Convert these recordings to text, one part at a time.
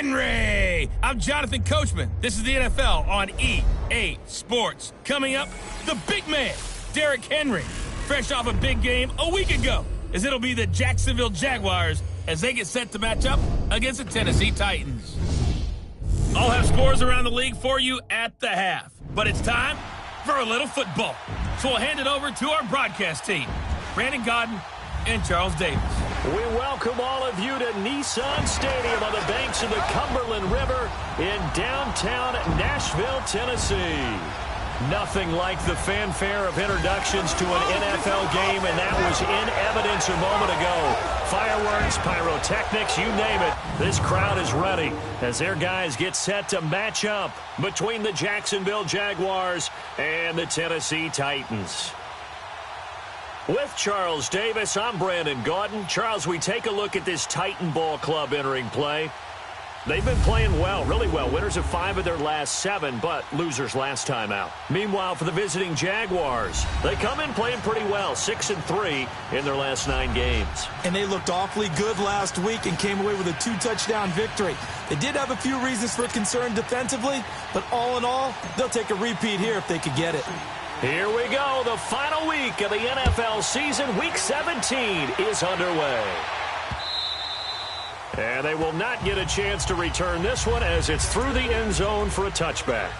Henry! I'm Jonathan Coachman. This is the NFL on EA Sports. Coming up, the big man, Derrick Henry, fresh off a big game a week ago, as it'll be the Jacksonville Jaguars as they get set to match up against the Tennessee Titans. I'll have scores around the league for you at the half, but it's time for a little football. So we'll hand it over to our broadcast team, Brandon Godden and Charles Davis. We welcome all of you to Nissan Stadium on the banks of the Cumberland River in downtown Nashville, Tennessee. Nothing like the fanfare of introductions to an NFL game, and that was in evidence a moment ago. Fireworks, pyrotechnics, you name it. This crowd is ready as their guys get set to match up between the Jacksonville Jaguars and the Tennessee Titans. With Charles Davis, I'm Brandon Gaudin. Charles, we take a look at this Titan Ball Club entering play. They've been playing well, really well. Winners of 5 of their last 7, but losers last time out. Meanwhile, for the visiting Jaguars, they come in playing pretty well, 6-3 in their last 9 games. And they looked awfully good last week and came away with a 2-touchdown victory. They did have a few reasons for concern defensively, but all in all, they'll take a repeat here if they could get it. Here we go. The final week of the NFL season, Week 17, is underway. And they will not get a chance to return this one as it's through the end zone for a touchback.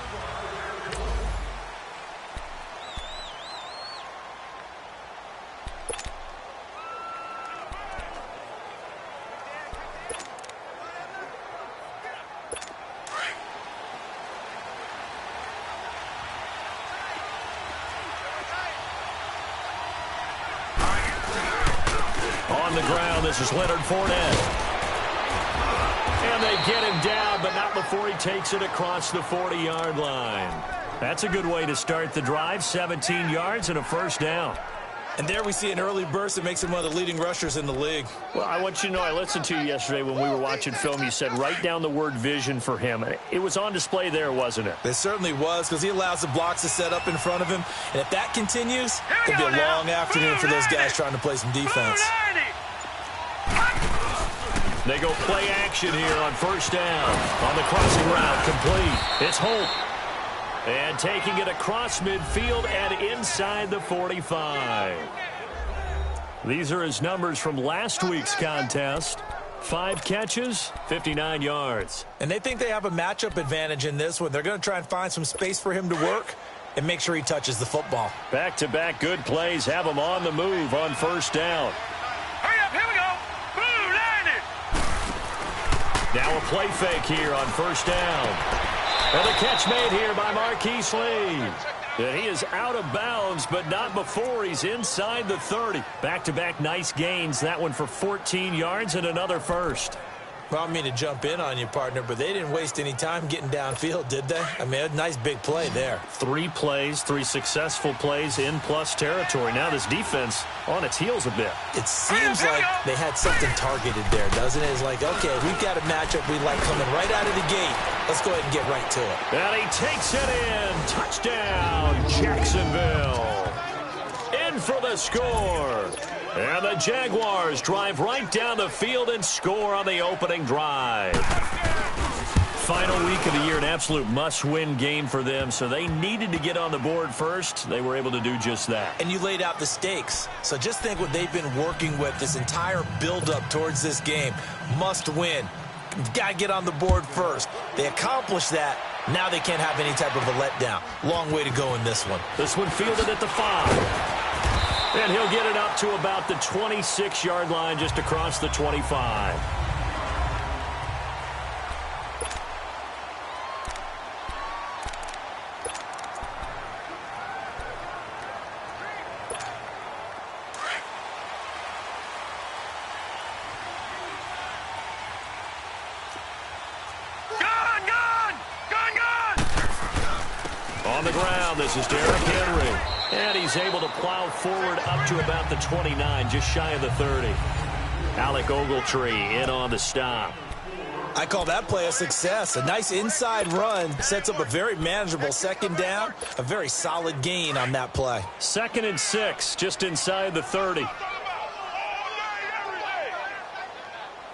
On the ground, this is Leonard Fournette. And they get him down, but not before he takes it across the 40-yard line. That's a good way to start the drive, 17 yards and a first down. And there we see an early burst that makes him one of the leading rushers in the league. Well, I want you to know, I listened to you yesterday when we were watching film. You said write down the word vision for him. It was on display there, wasn't it? It certainly was, because he allows the blocks to set up in front of him. And if that continues, it'll be a long afternoon for those guys trying to play some defense. They go play action here on first down. On the crossing route, complete. It's Holt. And taking it across midfield and inside the 45. These are his numbers from last week's contest. 5 catches, 59 yards. And they think they have a matchup advantage in this one. They're going to try and find some space for him to work and make sure he touches the football. Back-to-back good plays have him on the move on first down. Hurry up, here we go. Boom, landed. Now a play fake here on first down. And the catch made here by Marquise Lee. And he is out of bounds, but not before he's inside the 30. Back-to-back nice gains. That one for 14 yards and another first. Well, I don't mean to jump in on you, partner, but they didn't waste any time getting downfield, did they? I mean, a nice big play there. 3 plays, 3 successful plays in plus territory. Now this defense on its heels a bit. It seems like they had something targeted there, doesn't it? It's like, okay, we've got a matchup we like coming right out of the gate. Let's go ahead and get right to it. And he takes it in. Touchdown, Jacksonville. In for the score. And the Jaguars drive right down the field and score on the opening drive. Final week of the year, an absolute must-win game for them, so they needed to get on the board first. They were able to do just that. And you laid out the stakes. So just think what they've been working with this entire build-up towards this game. Must win. You've got to get on the board first. They accomplished that. Now they can't have any type of a letdown. Long way to go in this one. This one fielded at the 5. And he'll get it up to about the 26-yard line, just across the 25. On the ground, this is Derrick Henry. And he's able to plow forward up to about the 29, just shy of the 30. Alec Ogletree in on the stop. I call that play a success. A nice inside run sets up a very manageable second down. A very solid gain on that play. 2nd and 6, just inside the 30.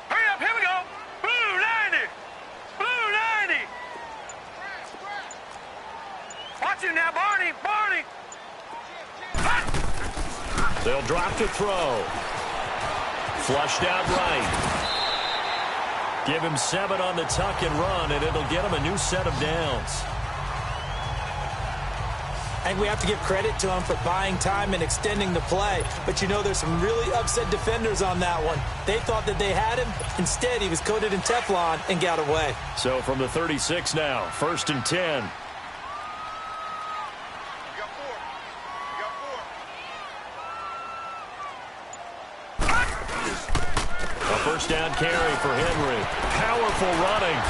Hurry up, here we go. Boom, landed. Got you now, Barney. Barney. They'll drop to throw. Flushed out right. Give him 7 on the tuck and run, and it'll get him a new set of downs. I think we have to give credit to him for buying time and extending the play. But, you know, there's some really upset defenders on that one. They thought that they had him. Instead, he was coated in Teflon and got away. So from the 36 now, 1st and 10. A first down carry for Henry. Powerful running.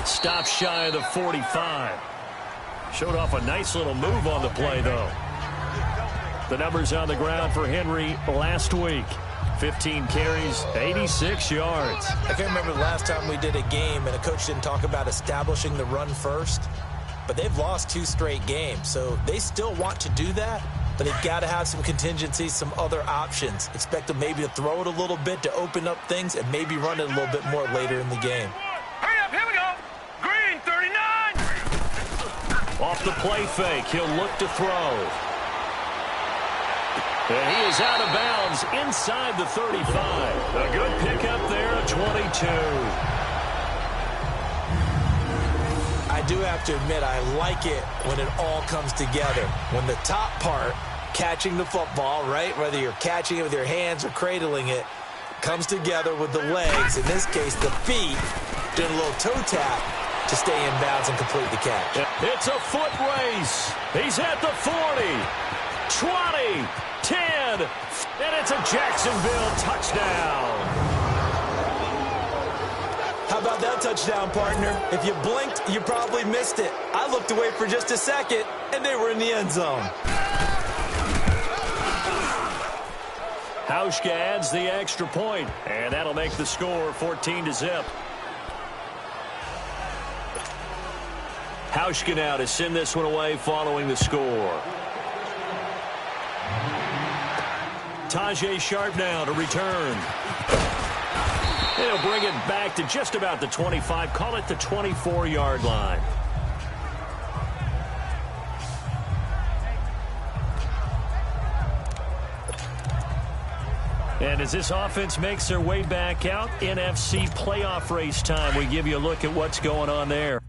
Stop shy of the 45. Showed off a nice little move on the play, though. The numbers on the ground for Henry last week. 15 carries, 86 yards. I can't remember the last time we did a game and a coach didn't talk about establishing the run first. But they've lost 2 straight games, so they still want to do that. But they've got to have some contingencies, some other options. Expect them maybe to throw it a little bit to open up things and maybe run it a little bit more later in the game. Hurry up, here we go. Green, 39. Off the play fake, he'll look to throw. And he is out of bounds inside the 35. A good pickup there, a 22. I do have to admit, I like it when it all comes together. When the top part, catching the football, right, whether you're catching it with your hands or cradling it, comes together with the legs, in this case the feet, doing a little toe tap to stay in bounds and complete the catch. It's a foot race. He's at the 40, 20, 10, and it's a Jacksonville touchdown. How about that touchdown, partner? If you blinked, you probably missed it. I looked away for just a second, and they were in the end zone. Hauschka adds the extra point, and that'll make the score 14-0. Hauschka now to send this one away following the score. Tajay Sharp now to return. They'll bring it back to just about the 25. Call it the 24-yard line. And as this offense makes their way back out, NFC playoff race time, we give you a look at what's going on there.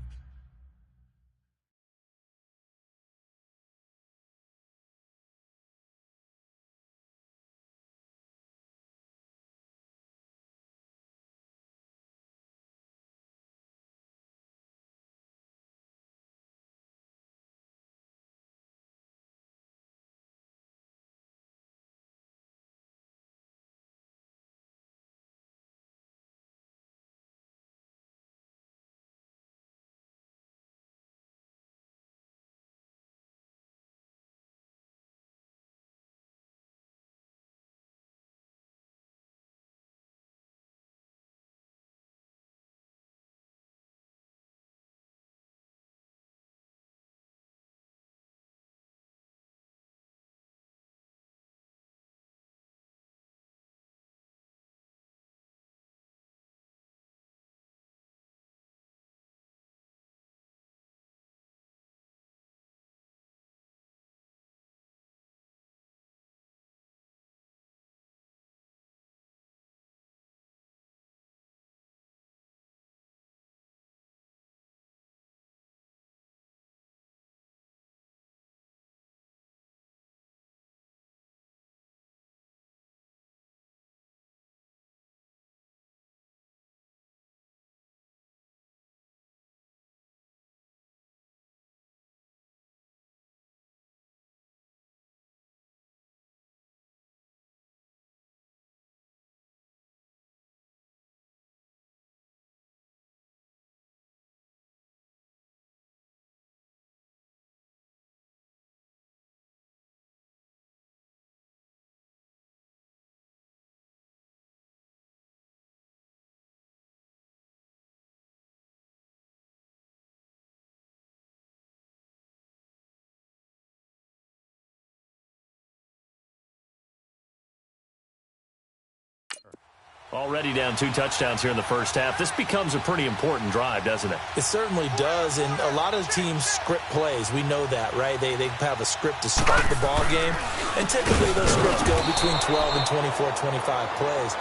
Already down 2 touchdowns here in the first half. This becomes a pretty important drive, doesn't it? It certainly does, and a lot of teams script plays. We know that, right? They have a script to start the ball game, and typically those scripts go between 12 and 24, 25 plays.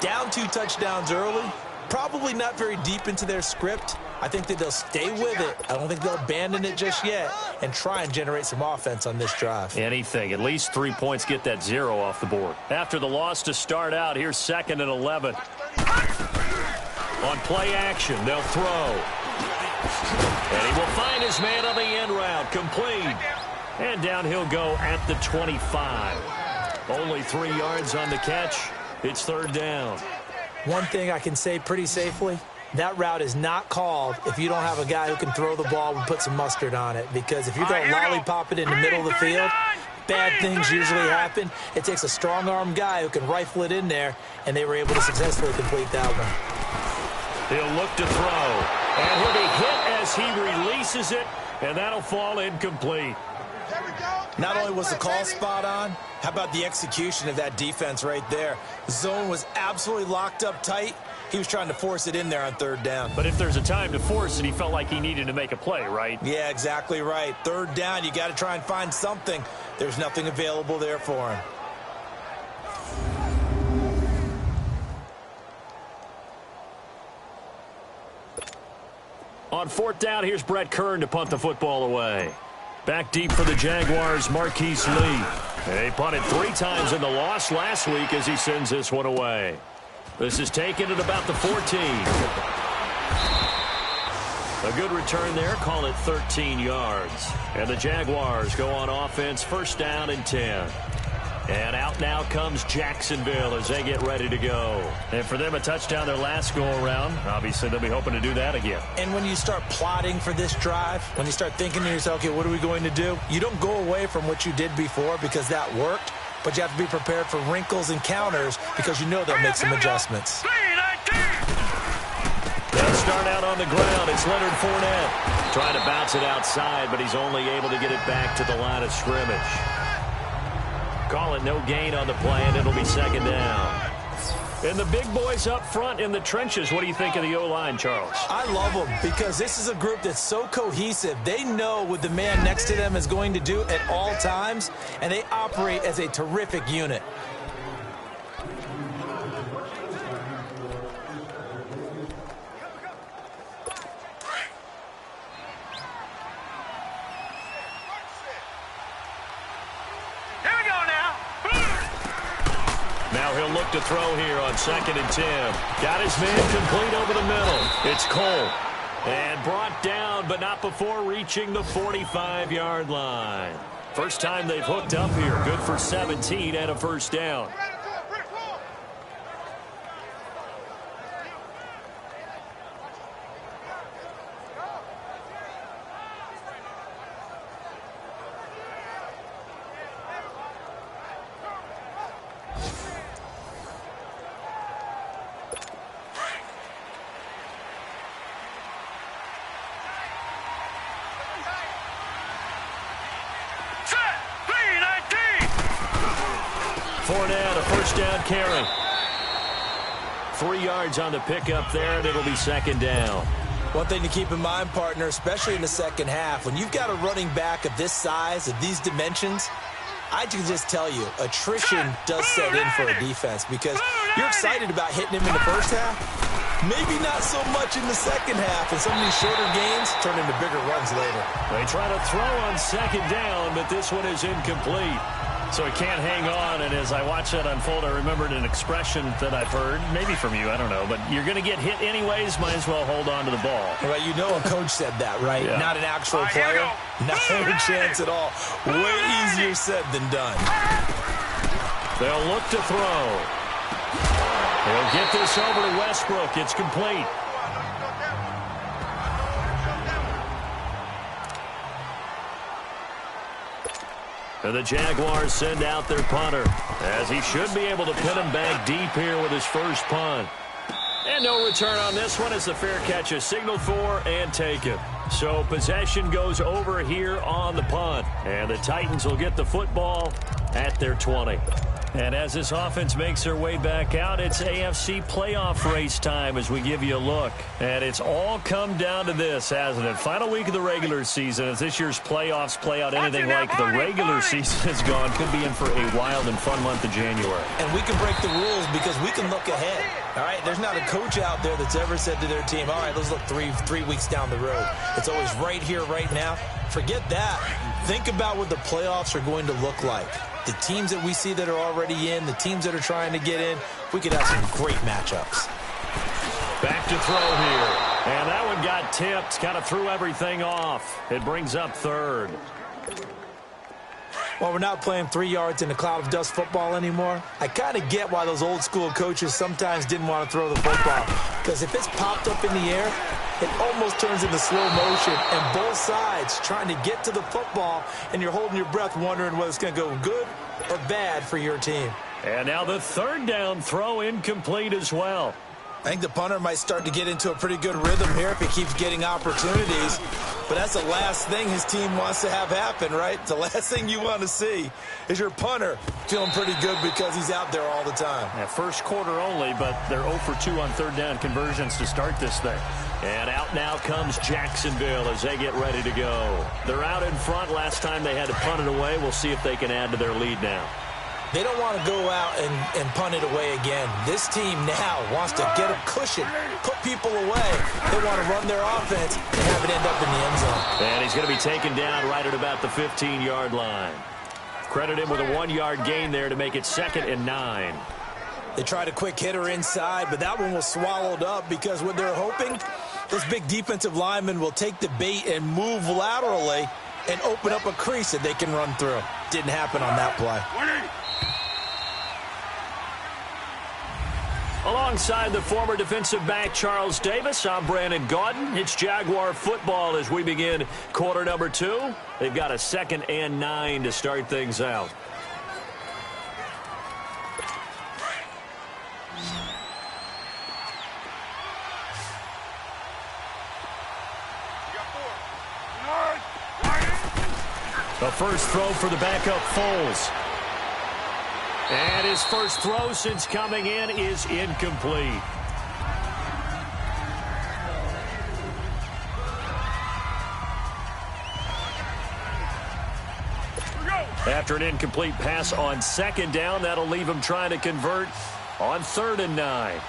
Down 2 touchdowns early, probably not very deep into their script. I think that they'll stay with it. I don't think they'll abandon it just yet and try and generate some offense on this drive. Anything. At least 3 points, get that 0 off the board. After the loss to start out, here's 2nd and 11. On play action, they'll throw. And he will find his man on the end route. Complete. And down he'll go at the 25. Only 3 yards on the catch. It's 3rd down. One thing I can say pretty safely, that route is not called if you don't have a guy who can throw the ball and put some mustard on it. Because if you're going to lollipop it in the middle of the field, bad things usually happen. It takes a strong-arm guy who can rifle it in there, and they were able to successfully complete that one. He'll look to throw, and he'll be hit as he releases it, and that'll fall incomplete. Not only was the call spot on, how about the execution of that defense right there? The zone was absolutely locked up tight. He was trying to force it in there on 3rd down. But if there's a time to force it, he felt like he needed to make a play, right? Yeah, exactly right. 3rd down, you got to try and find something. There's nothing available there for him. On 4th down, here's Brett Kern to punt the football away. Back deep for the Jaguars, Marquise Lee. They punted 3 times in the loss last week as he sends this one away. This is taken at about the 14. A good return there, call it 13 yards. And the Jaguars go on offense, 1st down and 10. And out now comes Jacksonville as they get ready to go. And for them, a touchdown their last go-around. Obviously, they'll be hoping to do that again. And when you start plotting for this drive, when you start thinking to yourself, okay, what are we going to do? You don't go away from what you did before because that worked, but you have to be prepared for wrinkles and counters because you know they'll make some adjustments. They'll start out on the ground. It's Leonard Fournette. Trying to bounce it outside, but he's only able to get it back to the line of scrimmage. Call it no gain on the play, and it'll be 2nd down. And the big boys up front in the trenches. What do you think of the O-line, Charles? I love them because this is a group that's so cohesive. They know what the man next to them is going to do at all times, and they operate as a terrific unit. Now he'll look to throw here on 2nd and 10. Got his man complete over the middle. It's Cole. And brought down, but not before reaching the 45-yard line. First time they've hooked up here. Good for 17 and a 1st down. Fournette, a 1st down carry. 3 yards on the pickup there, and it'll be 2nd down. One thing to keep in mind, partner, especially in the second half, when you've got a running back of this size, of these dimensions, I can just tell you, attrition does set in for a defense because you're excited about hitting him in the first half, maybe not so much in the second half, and some of these shorter gains turn into bigger runs later. They try to throw on 2nd down, but this one is incomplete. So he can't hang on, and as I watch that unfold, I remembered an expression that I've heard, maybe from you, I don't know, but you're going to get hit anyways, might as well hold on to the ball. Well, you know a coach said that, right? Yeah. Not an actual player. Not a chance at all. Way easier said than done. They'll look to throw. He'll get this over to Westbrook. It's complete. And the Jaguars send out their punter, as he should be able to pin him back deep here with his first punt. And no return on this one as the fair catch is signaled for and taken. So possession goes over here on the punt. And the Titans will get the football at their 20. And as this offense makes their way back out, it's AFC playoff race time as we give you a look. And it's all come down to this, hasn't it? Final week of the regular season. As this year's playoffs play out anything like the regular season has gone, could be in for a wild and fun month of January. And we can break the rules because we can look ahead. All right, there's not a coach out there that's ever said to their team, all right, let's look three weeks down the road. It's always right here, right now. Forget that. Think about what the playoffs are going to look like. The teams that we see that are already in, the teams that are trying to get in, we could have some great matchups. Back to throw here. And that one got tipped, kind of threw everything off. It brings up third. Well, we're not playing 3 yards in a cloud of dust football anymore. I kind of get why those old school coaches sometimes didn't want to throw the football. Because if it's popped up in the air, it almost turns into slow motion. And both sides trying to get to the football, and you're holding your breath wondering whether it's going to go good or bad for your team. And now the third down throw incomplete as well. I think the punter might start to get into a pretty good rhythm here if he keeps getting opportunities. But that's the last thing his team wants to have happen, right? The last thing you want to see is your punter feeling pretty good because he's out there all the time. Yeah, first quarter only, but they're 0 for 2 on third down conversions to start this thing. And out now comes Jacksonville as they get ready to go. They're out in front. Last time they had to punt it away. We'll see if they can add to their lead now. They don't want to go out and punt it away again. This team now wants to get a cushion, put people away. They want to run their offense and have it end up in the end zone. And he's going to be taken down right at about the 15-yard line. Credit him with a 1-yard gain there to make it 2nd and 9. They tried a quick hitter inside, but that one was swallowed up because what they're hoping, this big defensive lineman will take the bait and move laterally and open up a crease that they can run through. Didn't happen on that play. Alongside the former defensive back Charles Davis, I'm Brandon Gaudin. It's Jaguar football as we begin quarter number 2. They've got a 2nd and 9 to start things out. The first throw for the backup Foles. And his first throw since coming in is incomplete. After an incomplete pass on 2nd down, that'll leave him trying to convert on 3rd and 9.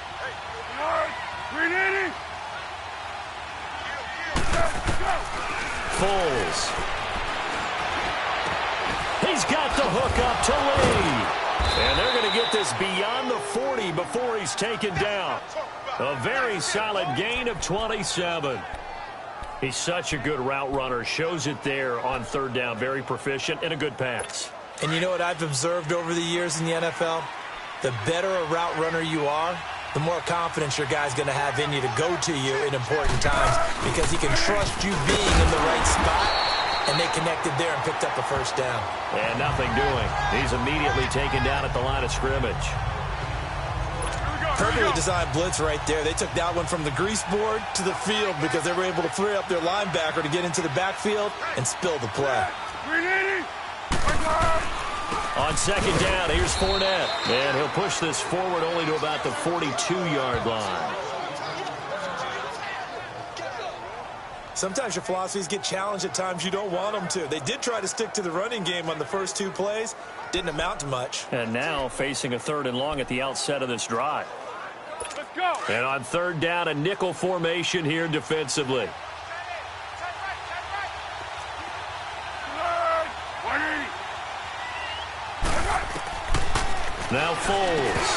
Foles. He's got the hook up to Lee. And they're going to get this beyond the 40 before he's taken down. A very solid gain of 27. He's such a good route runner. Shows it there on 3rd down. Very proficient and a good pass. And you know what I've observed over the years in the NFL? The better a route runner you are, the more confidence your guy's going to have in you to go to you in important times because he can trust you being in the right spot. And they connected there and picked up a first down. And nothing doing. He's immediately taken down at the line of scrimmage. Perfectly designed blitz right there. They took that one from the grease board to the field because they were able to free up their linebacker to get into the backfield and spill the play. On 2nd down, here's Fournette. And he'll push this forward only to about the 42-yard line. Sometimes your philosophies get challenged at times you don't want them to. They did try to stick to the running game on the first 2 plays. Didn't amount to much. And now facing a 3rd and long at the outset of this drive. Let's go. And on 3rd down, a nickel formation here defensively. Now Foles.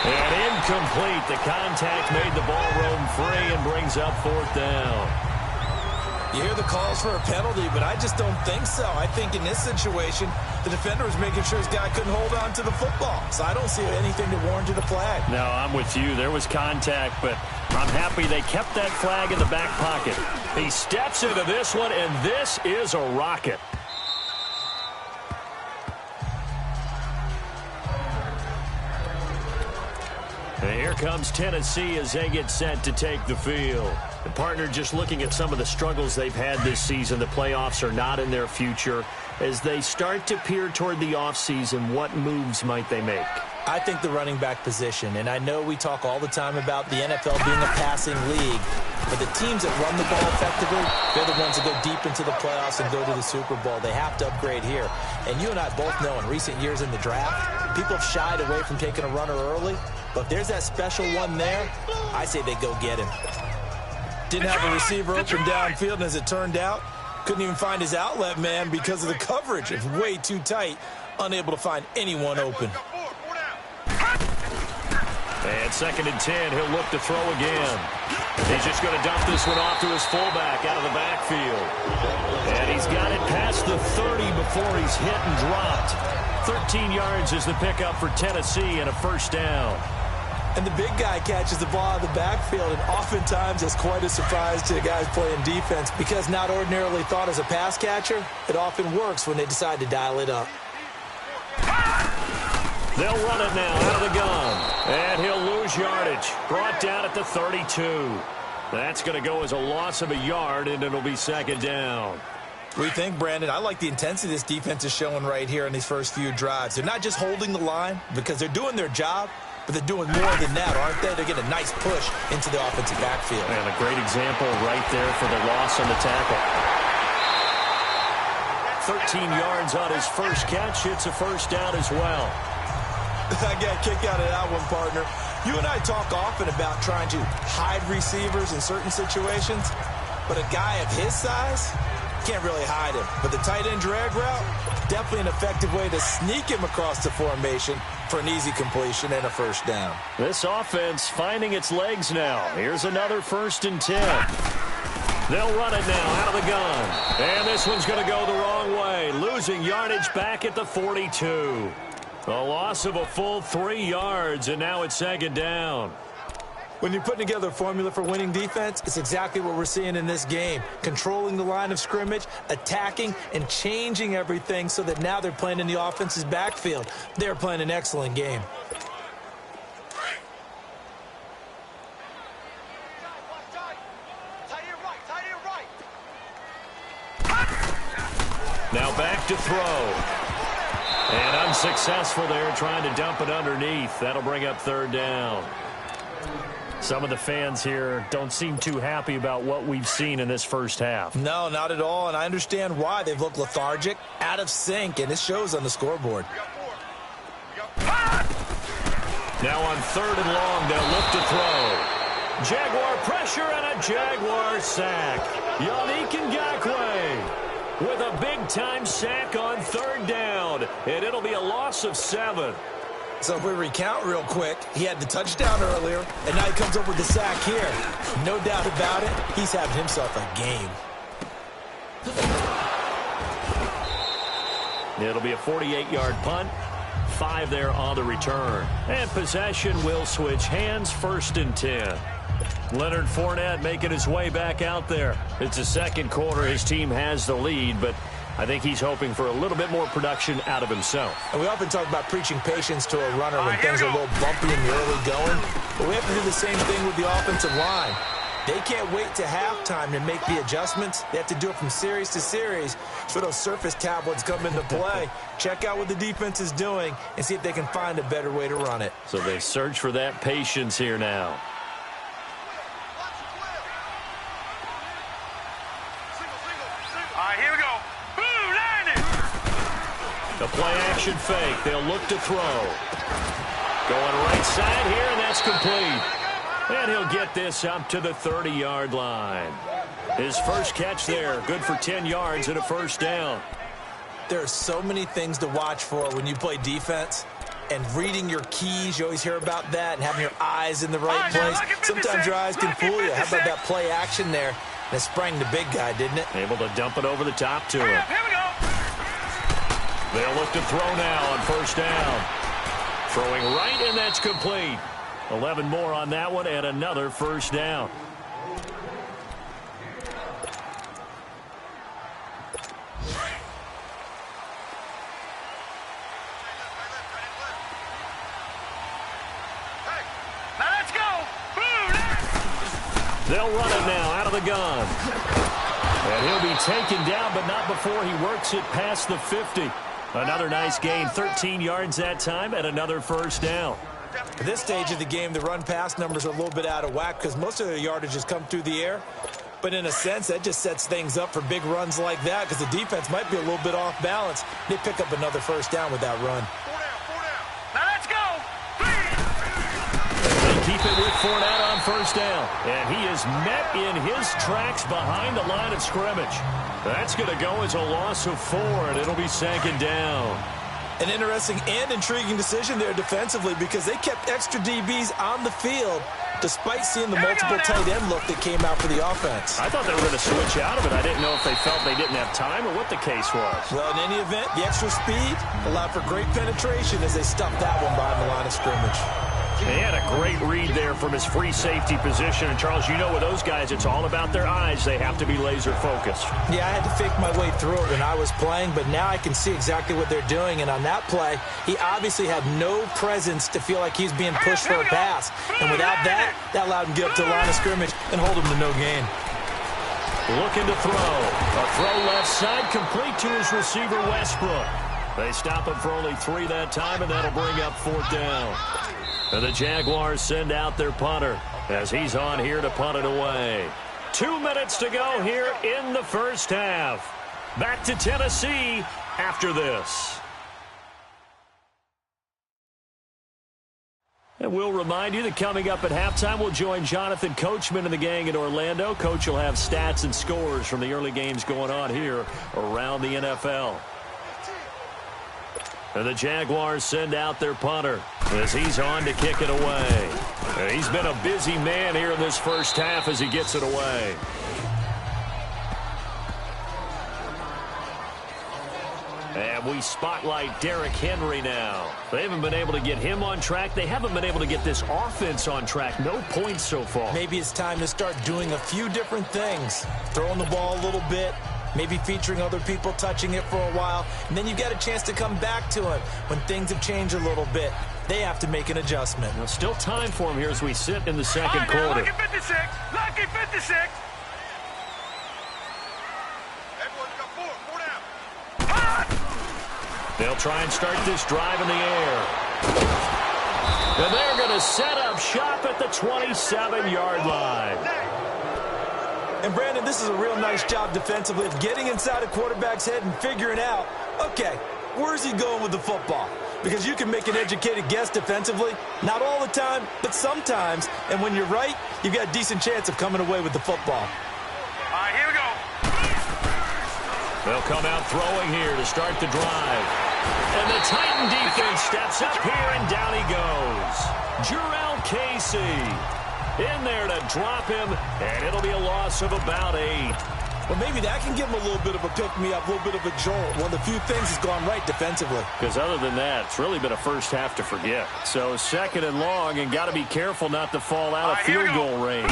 And incomplete. The contact made the ball roam free and brings up 4th down. You hear the calls for a penalty, but I just don't think so. I think in this situation, the defender was making sure his guy couldn't hold on to the football. So I don't see anything to warrant a flag. No, I'm with you. There was contact, but I'm happy they kept that flag in the back pocket. He steps into this one, and this is a rocket. And here comes Tennessee as they get set to take the field. The partner just looking at some of the struggles they've had this season. The playoffs are not in their future. as they start to peer toward the offseason, what moves might they make? I think the running back position, and I know we talk all the time about the NFL being a passing league, but the teams that run the ball effectively, they're the ones that go deep into the playoffs and go to the Super Bowl. They have to upgrade here. And you and I both know in recent years in the draft, people have shied away from taking a runner early, but if there's that special one there, I say they go get him. Didn't have a receiver open downfield, and as it turned out, couldn't even find his outlet man because of the coverage. It's way too tight, unable to find anyone open. And 2nd and 10, he'll look to throw again. He's just going to dump this one off to his fullback out of the backfield. And he's got it past the 30 before he's hit and dropped. 13 yards is the pickup for Tennessee and a first down. And the big guy catches the ball out of the backfield, and oftentimes it's quite a surprise to the guys playing defense because not ordinarily thought as a pass catcher, it often works when they decide to dial it up. They'll run it now out of the gun. And he'll lose yardage. Brought down at the 32. That's going to go as a loss of a yard, and it'll be 2nd down. What do you think, Brandon? I like the intensity this defense is showing right here in these first few drives. They're not just holding the line because they're doing their job, but they're doing more than that, aren't they? They're getting a nice push into the offensive backfield. And a great example right there for the loss on the tackle. 13 yards on his first catch. It's a first down as well. I got kicked out of that one, partner. You and I talk often about trying to hide receivers in certain situations, but a guy of his size can't really hide him. But the tight end drag route, definitely an effective way to sneak him across the formation for an easy completion and a first down. This offense finding its legs now. Here's another 1st and 10. They'll run it now out of the gun. And this one's going to go the wrong way. Losing yardage back at the 42. A loss of a full 3 yards, and now it's 2nd down. When you're putting together a formula for winning defense, it's exactly what we're seeing in this game. Controlling the line of scrimmage, attacking, and changing everything so that now they're playing in the offense's backfield. They're playing an excellent game. Now back to throw. And unsuccessful there, trying to dump it underneath. That'll bring up 3rd down. Some of the fans here don't seem too happy about what we've seen in this first half. No, not at all, and I understand why. They've looked lethargic, out of sync, and it shows on the scoreboard. Now on 3rd and long, they'll look to throw. Jaguar pressure and a Jaguar sack. Yannick Ngakoue with a big-time sack on 3rd down, and it'll be a loss of 7. So if we recount real quick, he had the touchdown earlier, and now he comes up with the sack here. No doubt about it, he's having himself a game. It'll be a 48-yard punt, 5 there on the return. And possession will switch hands, 1st and 10. Leonard Fournette making his way back out there. It's the 2nd quarter. His team has the lead, but I think he's hoping for a little bit more production out of himself. And we often talk about preaching patience to a runner when things are a little bumpy in the early going. But we have to do the same thing with the offensive line. They can't wait to halftime to make the adjustments. They have to do it from series to series so those surface tablets come into play. Check out what the defense is doing and see if they can find a better way to run it. So they search for that patience here now. Here we go. Boom, landed. The play-action fake. They'll look to throw. Going right side here, and that's complete. And he'll get this up to the 30-yard line. His first catch there, good for 10 yards and a first down. There are so many things to watch for when you play defense. And reading your keys, you always hear about that, and having your eyes in the right place. Sometimes your eyes can fool you. How about that play action there? And it sprang the big guy, didn't it? Able to dump it over the top to him. Here we go. They'll look to throw now on first down. Throwing right, and that's complete. 11 more on that one, and another first down. Now let's go. Boom. They'll run it now out of the gun. And he'll be taken down, but not before he works it past the 50. Another nice gain, 13 yards that time, and another first down. At this stage of the game, the run-pass numbers are a little bit out of whack because most of their yardage has come through the air. But in a sense, that just sets things up for big runs like that because the defense might be a little bit off balance. They pick up another first down with that run. Now let's go. They keep it with Fournette on first down. And he is met in his tracks behind the line of scrimmage. That's going to go as a loss of 4, and it'll be second down. An interesting and intriguing decision there defensively because they kept extra DBs on the field despite seeing the multiple tight end look that came out for the offense. I thought they were going to switch out of it. I didn't know if they felt they didn't have time or what the case was. Well, in any event, the extra speed allowed for great penetration as they stuffed that one behind the line of scrimmage. He had a great read there from his free safety position. And, Charles, you know with those guys, it's all about their eyes. They have to be laser-focused. Yeah, I had to fake my way through it when I was playing, but now I can see exactly what they're doing. And on that play, he obviously had no presence to feel like he's being pushed for a pass. And without that, that allowed him to get up to the line of scrimmage and hold him to no gain. Looking to throw. A throw left side, complete to his receiver, Westbrook. They stop him for only 3 that time, and that'll bring up 4th down. And the Jaguars send out their punter as he's on here to punt it away. 2 minutes to go here in the first half. Back to Tennessee after this. And we'll remind you that coming up at halftime, we'll join Jonathan Coachman and the gang in Orlando. Coach will have stats and scores from the early games going on here around the NFL. And the Jaguars send out their punter as he's on to kick it away. And he's been a busy man here in this first half as he gets it away. And we spotlight Derrick Henry now. They haven't been able to get him on track. They haven't been able to get this offense on track. No points so far. Maybe it's time to start doing a few different things. Throwing the ball a little bit. Maybe featuring other people touching it for a while. And then you've got a chance to come back to it when things have changed a little bit. They have to make an adjustment. Well, still time for him here as we sit in the second quarter. Lucky 56. Lucky 56. Everyone's got 4 down. They'll try and start this drive in the air. And they're going to set up shop at the 27-yard line. And, Brandon, this is a real nice job defensively of getting inside a quarterback's head and figuring out, okay, where's he going with the football? Because you can make an educated guess defensively, not all the time, but sometimes. And when you're right, you've got a decent chance of coming away with the football. All right, here we go. They'll come out throwing here to start the drive. And the Titan defense steps up here, and down he goes. Jarrell Casey in there to drop him, and it'll be a loss of about 8. Well, maybe that can give him a little bit of a pick-me-up, a little bit of a jolt. One of the few things that's gone right defensively. Because other than that, it's really been a first half to forget. So 2nd and long, and got to be careful not to fall out of field goal range.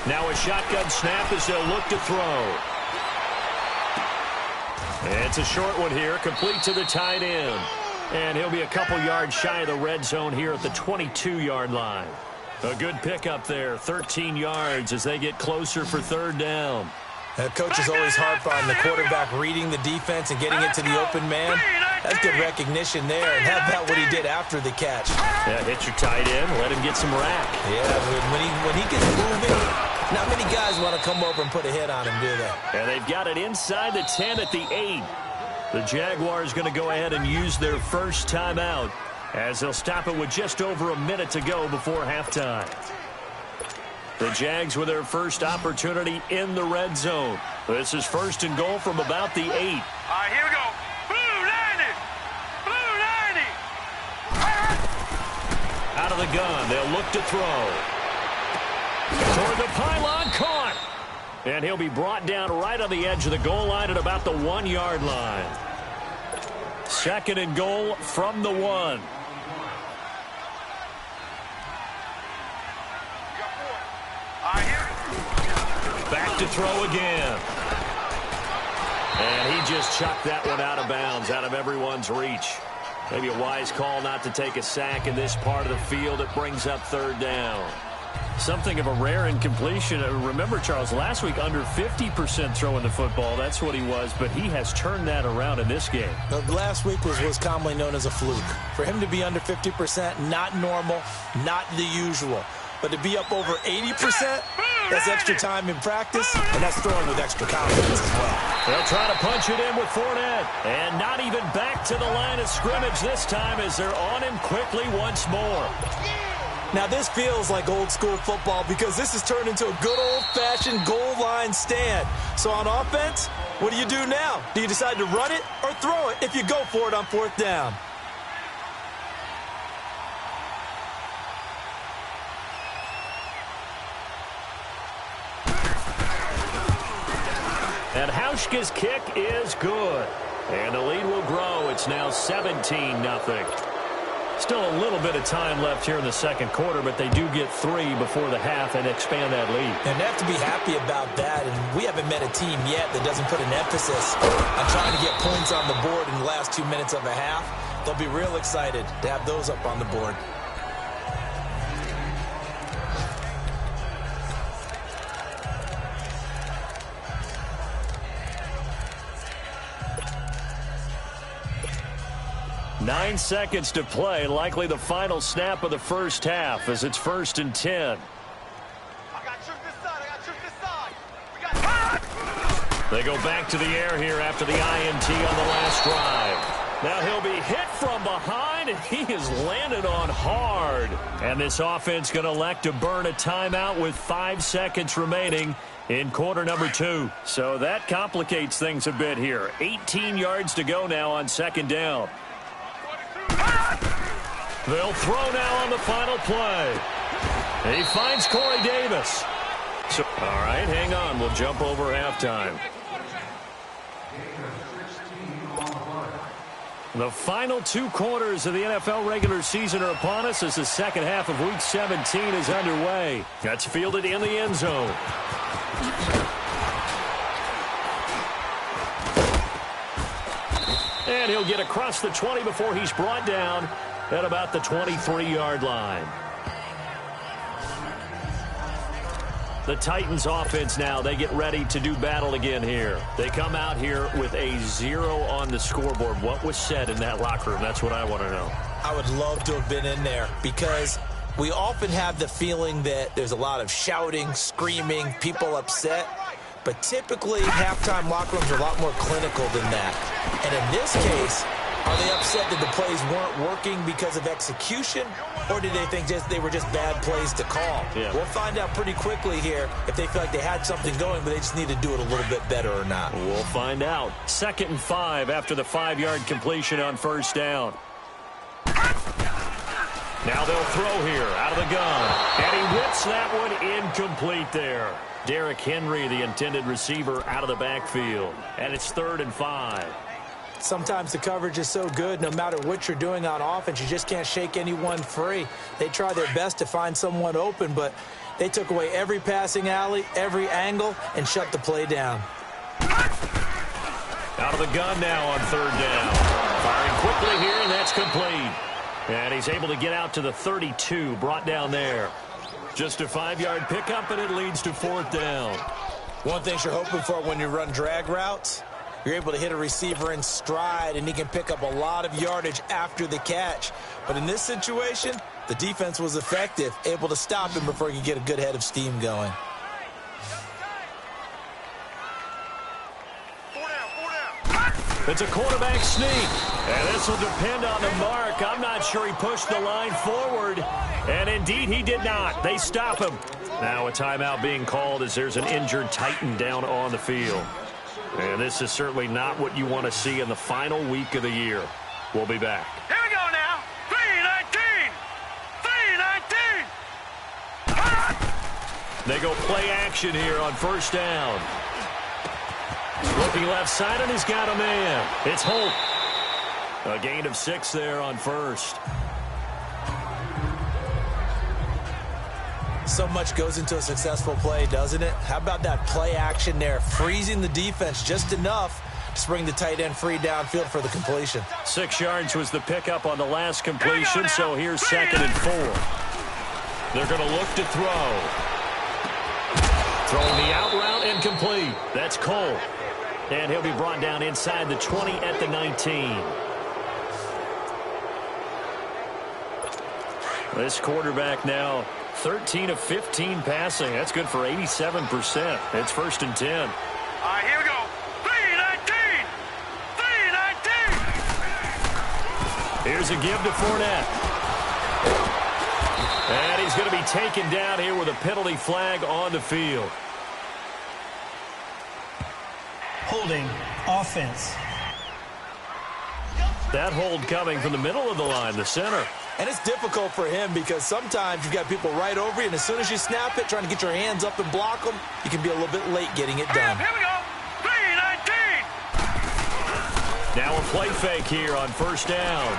Now a shotgun snap as they'll look to throw. It's a short one here, complete to the tight end. And he'll be a couple yards shy of the red zone here at the 22-yard line. A good pickup there, 13 yards as they get closer for 3rd down. Coaches always harp on the quarterback reading the defense and getting it to the open man. That's good recognition there. And how about what he did after the catch? Yeah, hit your tight end, let him get some rack. Yeah, when he gets moving, not many guys want to come over and put a hit on him, do they? And they've got it inside the 10 at the 8. The Jaguars going to go ahead and use their first timeout as they'll stop it with just over a minute to go before halftime. The Jags with their first opportunity in the red zone. This is 1st and goal from about the 8. All right, here we go. Blue 90. Blue 90. Out of the gun, they'll look to throw. Toward the pylon, caught. And he'll be brought down right on the edge of the goal line at about the 1-yard line. 2nd and goal from the 1. Back to throw again. And he just chucked that one out of bounds, out of everyone's reach. Maybe a wise call not to take a sack in this part of the field. It brings up 3rd down. Something of a rare incompletion. Remember, Charles, last week under 50% throwing the football. That's what he was, but he has turned that around in this game. Last week was commonly known as a fluke. For him to be under 50%, not normal, not the usual. But to be up over 80%, that's extra time in practice, and that's throwing with extra confidence as well. They'll try to punch it in with Fournette. And not even back to the line of scrimmage this time as they're on him quickly once more. Now, this feels like old-school football because this has turned into a good old-fashioned goal line stand. So on offense, what do you do now? Do you decide to run it or throw it if you go for it on 4th down? And Hauschka's kick is good. And the lead will grow. It's now 17-0. Still a little bit of time left here in the second quarter, but they do get 3 before the half and expand that lead. And they have to be happy about that. And we haven't met a team yet that doesn't put an emphasis on trying to get points on the board in the last 2 minutes of a half. They'll be real excited to have those up on the board. Nine seconds to play, likely the final snap of the first half as it's 1st and 10. They go back to the air here after the INT on the last drive. Now he'll be hit from behind, and he is landed on hard. And this offense going to elect to burn a timeout with 5 seconds remaining in quarter number 2. So that complicates things a bit here. 18 yards to go now on 2nd down. They'll throw now on the final play. He finds Corey Davis. So, all right, hang on. We'll jump over halftime. The final 2 quarters of the NFL regular season are upon us as the second half of Week 17 is underway. That's fielded in the end zone. And he'll get across the 20 before he's brought down at about the 23-yard line. The Titans offense now, they get ready to do battle again here. They come out here with a 0 on the scoreboard. What was said in that locker room? That's what I want to know. I would love to have been in there because we often have the feeling that there's a lot of shouting, screaming, people upset. But typically, halftime locker rooms are a lot more clinical than that. And in this case, are they upset that the plays weren't working because of execution, or did they think they were just bad plays to call? Yeah. We'll find out pretty quickly here if they feel like they had something going, but they just need to do it a little bit better or not. We'll find out. 2nd and 5 after the 5-yard completion on 1st down. Now they'll throw here out of the gun. And he whips that one incomplete there. Derrick Henry, the intended receiver, out of the backfield. And it's 3rd and 5. Sometimes the coverage is so good, no matter what you're doing on offense, you just can't shake anyone free. They try their best to find someone open, but they took away every passing alley, every angle, and shut the play down. Out of the gun now on 3rd down. Firing quickly here, and that's complete. And he's able to get out to the 32, brought down there. Just a 5-yard pickup, and it leads to 4th down. One thing you're hoping for when you run drag routes, you're able to hit a receiver in stride, and he can pick up a lot of yardage after the catch. But in this situation, the defense was effective, able to stop him before he could get a good head of steam going. It's a quarterback sneak, and this will depend on the mark. I'm not sure he pushed the line forward, and indeed he did not. They stop him. Now a timeout being called as there's an injured Titan down on the field. And this is certainly not what you want to see in the final week of the year. We'll be back. Here we go now. 3-19. 3-19. They go play action here on 1st down. Looking left side, and he's got a man. It's Holt. A gain of 6 there on 1st. So much goes into a successful play, doesn't it? How about that play action there, freezing the defense just enough to bring the tight end free downfield for the completion. 6 yards was the pickup on the last completion, so here's 2nd and 4. They're going to look to throw. Throwing the out route incomplete. That's Cole. And he'll be brought down inside the 20 at the 19. This quarterback now 13 of 15 passing. That's good for 87%. It's 1st and 10. All right, here we go. 3-19. 3-19. Here's a give to Fournette. And he's going to be taken down here with a penalty flag on the field. Holding offense. That hold coming from the middle of the line, the center. And it's difficult for him because sometimes you've got people right over you, and as soon as you snap it, trying to get your hands up and block them, you can be a little bit late getting it done. Here we go. 3-19. Now a play fake here on 1st down.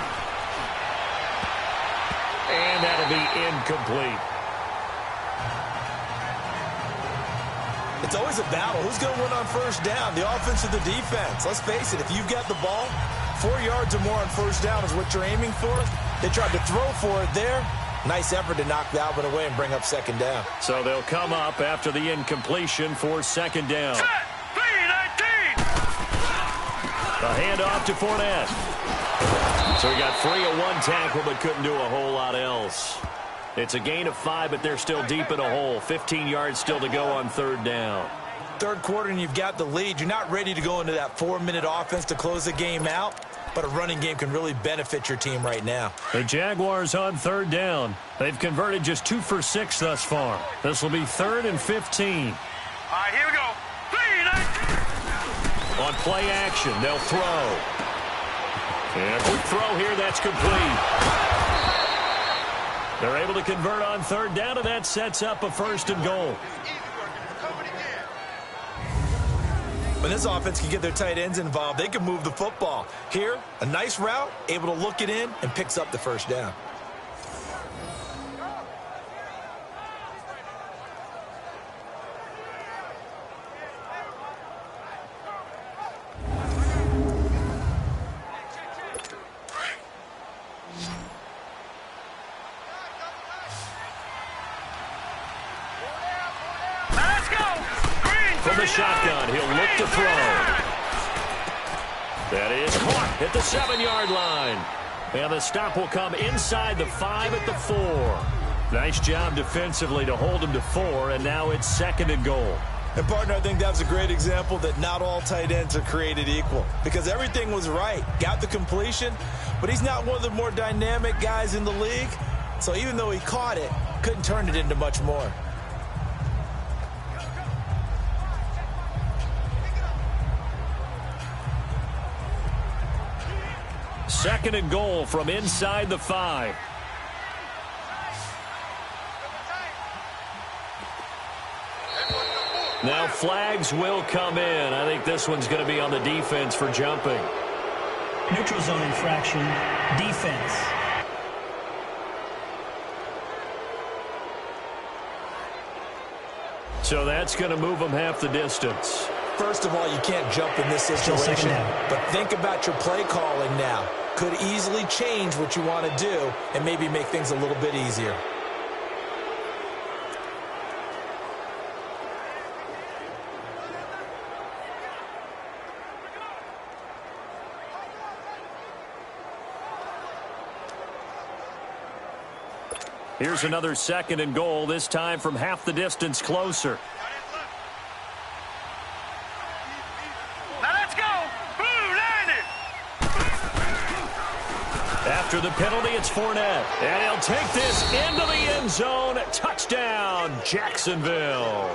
And that'll be incomplete. It's always a battle. Who's going to win on 1st down, the offense or the defense? Let's face it, if you've got the ball, 4 yards or more on 1st down is what you're aiming for. They tried to throw for it there. Nice effort to knock that one away and bring up 2nd down. So they'll come up after the incompletion for 2nd down. Set. 3-19. A handoff to Fournette. So he got free of one tackle but couldn't do a whole lot else. It's a gain of 5, but they're still deep in a hole. 15 yards still to go on 3rd down. 3rd quarter and you've got the lead. You're not ready to go into that 4-minute offense to close the game out, but a running game can really benefit your team right now. The Jaguars on 3rd down. They've converted just 2 for 6 thus far. This will be 3rd and 15. All right, here we go. 3-19. On play action, they'll throw. And a quick throw here, that's complete. They're able to convert on 3rd down, and that sets up a 1st and goal. When this offense can get their tight ends involved, they can move the football. Here, a nice route, able to look it in, and picks up the 1st down. Let's go. Green. From the shotgun, he'll look to throw. That is caught at the 7-yard line. And the stop will come inside the 5 at the 4. Nice job defensively to hold him to 4, and now it's 2nd and goal. And, partner, I think that was a great example that not all tight ends are created equal because everything was right. Got the completion, but he's not one of the more dynamic guys in the league. So even though he caught it, couldn't turn it into much more. Second and goal from inside the 5. Now flags will come in. I think this one's going to be on the defense for jumping. Neutral zone infraction, defense. So that's going to move them half the distance. First of all, you can't jump in this Still situation. 2nd down. But think about your play calling now. Could easily change what you want to do and maybe make things a little bit easier. Here's another 2nd and goal, this time from half the distance closer. Now let's go. Blue landed. After the penalty, it's Fournette. And he'll take this into the end zone. Touchdown, Jacksonville.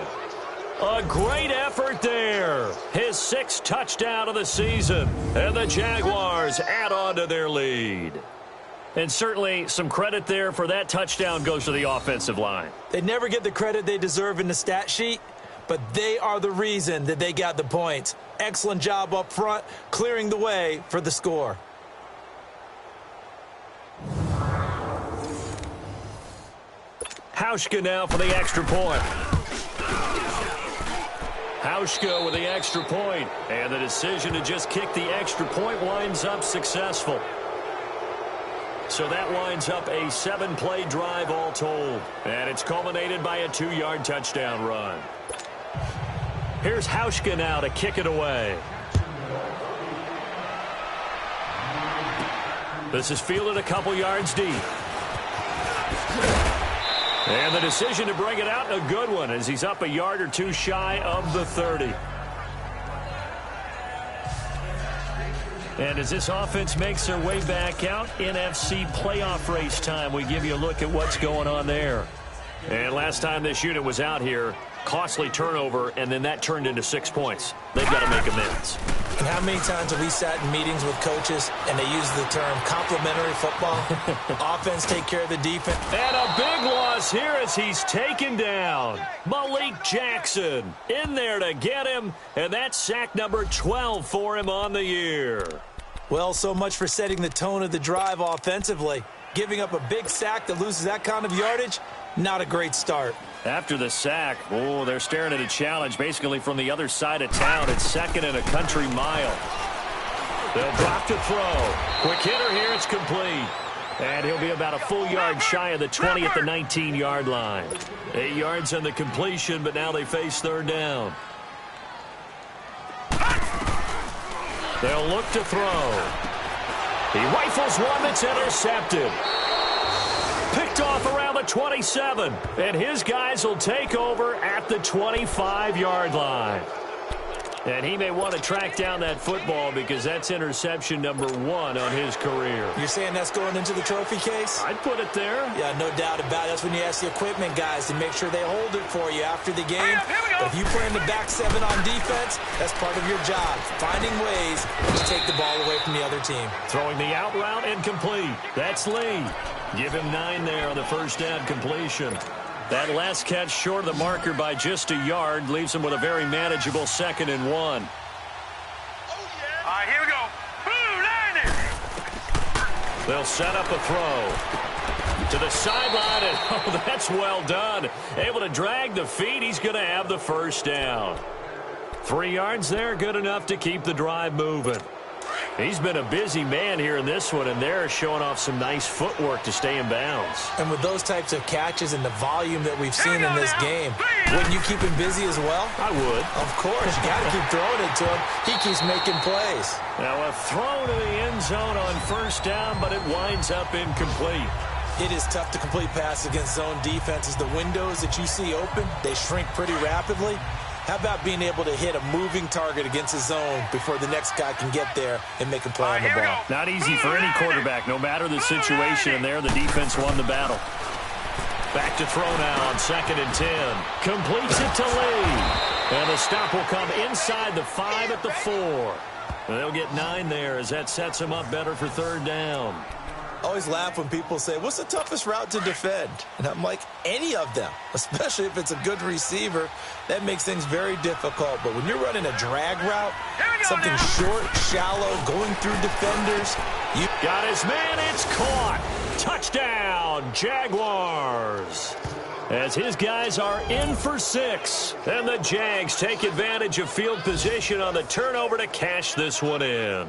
A great effort there. His 6th touchdown of the season. And the Jaguars add on to their lead. And certainly some credit there for that touchdown goes to the offensive line. They never get the credit they deserve in the stat sheet, but they are the reason that they got the points. Excellent job up front, clearing the way for the score. Hauschka now for the extra point. Hauschka with the extra point, and the decision to just kick the extra point winds up successful. So that winds up a 7-play drive all told. And it's culminated by a 2-yard touchdown run. Here's Hauschka now to kick it away. This is fielded a couple yards deep. And the decision to bring it out, a good one, as he's up a yard or two shy of the 30. And as this offense makes their way back out, NFC playoff race time, we give you a look at what's going on there. And last time this unit was out here, costly turnover, and then that turned into 6 points. They've got to make amends. And how many times have we sat in meetings with coaches and they use the term complementary football? Offense take care of the defense. And a big loss here as he's taken down. Malik Jackson in there to get him, and that's sack number 12 for him on the year. Well, so much for setting the tone of the drive offensively. Giving up a big sack that loses that kind of yardage, not a great start. After the sack, they're staring at a challenge basically from the other side of town. It's second and a country mile. They'll drop to throw. Quick hitter here, it's complete. And he'll be about a full yard shy of the 20 at the 19-yard line. 8 yards on the completion, but now they face third down. They'll look to throw. He rifles one that's intercepted. Picked off around the 27, and his guys will take over at the 25-yard line. And he may want to track down that football because that's interception number 1 on his career. You're saying that's going into the trophy case? I'd put it there. Yeah, no doubt about it. That's when you ask the equipment guys to make sure they hold it for you after the game. But if you play in the back 7 on defense, that's part of your job, finding ways to take the ball away from the other team. Throwing the out route incomplete. That's Lee. Give him 9 there on the first down completion. That last catch short of the marker by just a yard leaves him with a very manageable 2nd and 1. All right, here we go. Blue line it. They'll set up a throw to the sideline, and that's well done. Able to drag the feet. He's going to have the first down. 3 yards there, good enough to keep the drive moving. He's been a busy man here in this one, and they're showing off some nice footwork to stay in bounds. And with those types of catches and the volume that we've seen in this game, wouldn't you keep him busy as well? I would. Of course. You got to keep throwing it to him. He keeps making plays. Now a throw to the end zone on first down, but it winds up incomplete. It is tough to complete passes against zone defenses. The windows that you see open, they shrink pretty rapidly. How about being able to hit a moving target against his zone before the next guy can get there and make a play on the ball? Not easy for any quarterback. No matter the situation, and there the defense won the battle. Back to throw now on 2nd and 10. Completes it to Lee. And the stop will come inside the 5 at the 4. And they'll get 9 there as that sets them up better for third down. I always laugh when people say, what's the toughest route to defend? And I'm like, any of them, especially if it's a good receiver. That makes things very difficult. But when you're running a drag route, something short, shallow, going through defenders. You got his man, it's caught. Touchdown, Jaguars. As his guys are in for 6. And the Jags take advantage of field position on the turnover to cash this one in.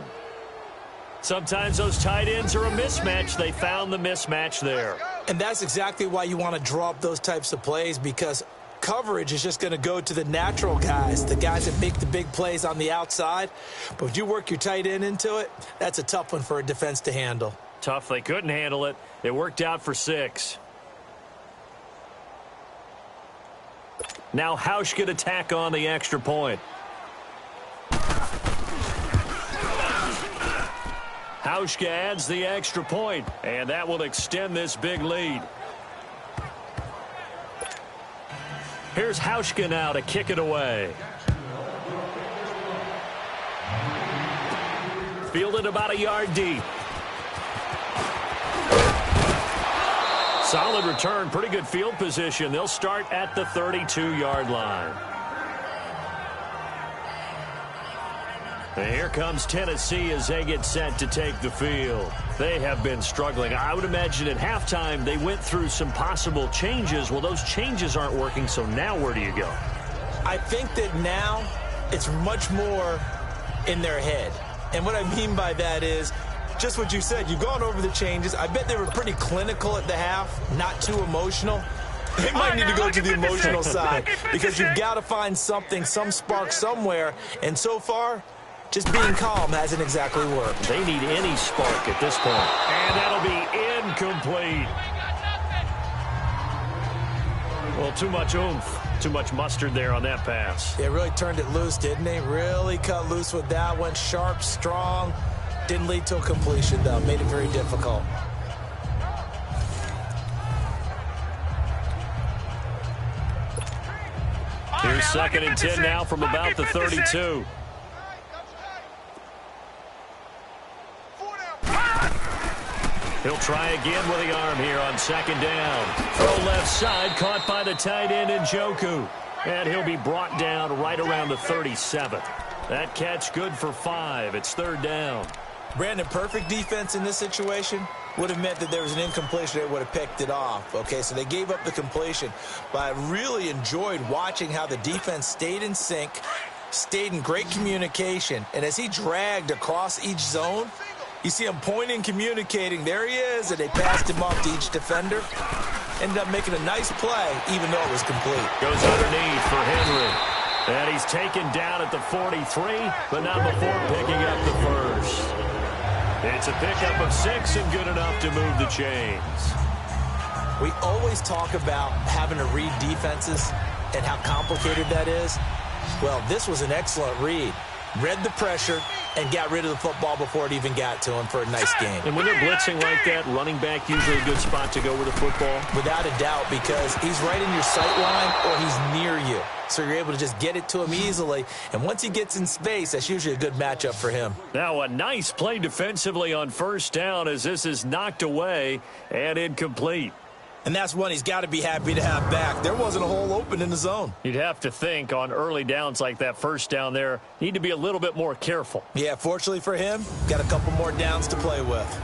Sometimes those tight ends are a mismatch. They found the mismatch there. And that's exactly why you want to draw up those types of plays, because coverage is just going to go to the natural guys, the guys that make the big plays on the outside. But if you work your tight end into it, that's a tough one for a defense to handle. Tough. They couldn't handle it. It worked out for 6. Now Hauschka to tack on the extra point. Hauschka adds the extra point, and that will extend this big lead. Here's Hauschka now to kick it away. Fielded about a yard deep. Solid return, pretty good field position. They'll start at the 32-yard line. And here comes Tennessee as they get set to take the field. They have been struggling. I would imagine at halftime they went through some possible changes. Well, those changes aren't working, so now where do you go? I think that now it's much more in their head. And what I mean by that is just what you said. You've gone over the changes. I bet they were pretty clinical at the half, not too emotional. They might need to go to the emotional side because you've got to find something, some spark somewhere. And so far, just being calm hasn't exactly worked. They need any spark at this point. And that'll be incomplete. Well, too much oomph, too much mustard there on that pass. They really turned it loose, didn't they? Really cut loose with that one. Sharp, strong. Didn't lead to a completion, though. Made it very difficult. Here's 2nd and 10 now from about the 32. He'll try again with the arm here on 2nd down. Throw left side, caught by the tight end Njoku. And he'll be brought down right around the 37th. That catch good for 5. It's 3rd down. Brandon, perfect defense in this situation would have meant that there was an incompletion. They would have picked it off. Okay, so they gave up the completion. But I really enjoyed watching how the defense stayed in sync, stayed in great communication. And as he dragged across each zone, you see him pointing, communicating. There he is, and they passed him off to each defender. Ended up making a nice play, even though it was complete. Goes underneath for Henry. And he's taken down at the 43, but not before picking up the first. It's a pickup of 6 and good enough to move the chains. We always talk about having to read defenses and how complicated that is. Well, this was an excellent read. Read the pressure and got rid of the football before it even got to him for a nice game. And when they're blitzing like that, running back usually a good spot to go with the football? Without a doubt, because he's right in your sight line or he's near you. So you're able to just get it to him easily. And once he gets in space, that's usually a good matchup for him. Now a nice play defensively on 1st down as this is knocked away and incomplete. And that's one he's got to be happy to have back. There wasn't a hole open in the zone. You'd have to think on early downs like that 1st down there, need to be a little bit more careful. Yeah, fortunately for him, got a couple more downs to play with.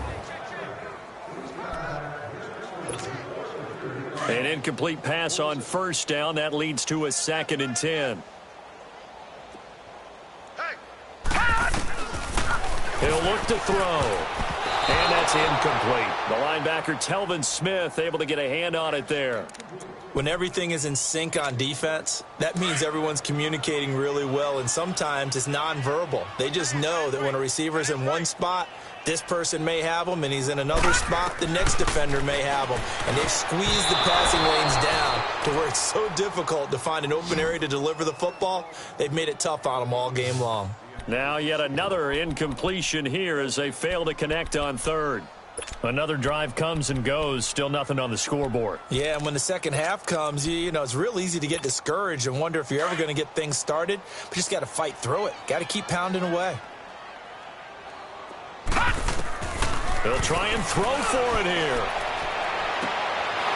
An incomplete pass on 1st down. That leads to a 2nd and 10. He'll look to throw. And that's incomplete. The linebacker, Telvin Smith, able to get a hand on it there. When everything is in sync on defense, that means everyone's communicating really well, and sometimes it's nonverbal. They just know that when a receiver's in one spot, this person may have him, and he's in another spot, the next defender may have him. And they've squeezed the passing lanes down to where it's so difficult to find an open area to deliver the football. They've made it tough on them all game long. Now yet another incompletion here as they fail to connect on 3rd. Another drive comes and goes, still nothing on the scoreboard. Yeah, and when the second half comes, you know, it's real easy to get discouraged and wonder if you're ever going to get things started. But you just got to fight through it. Got to keep pounding away. They'll try and throw for it here.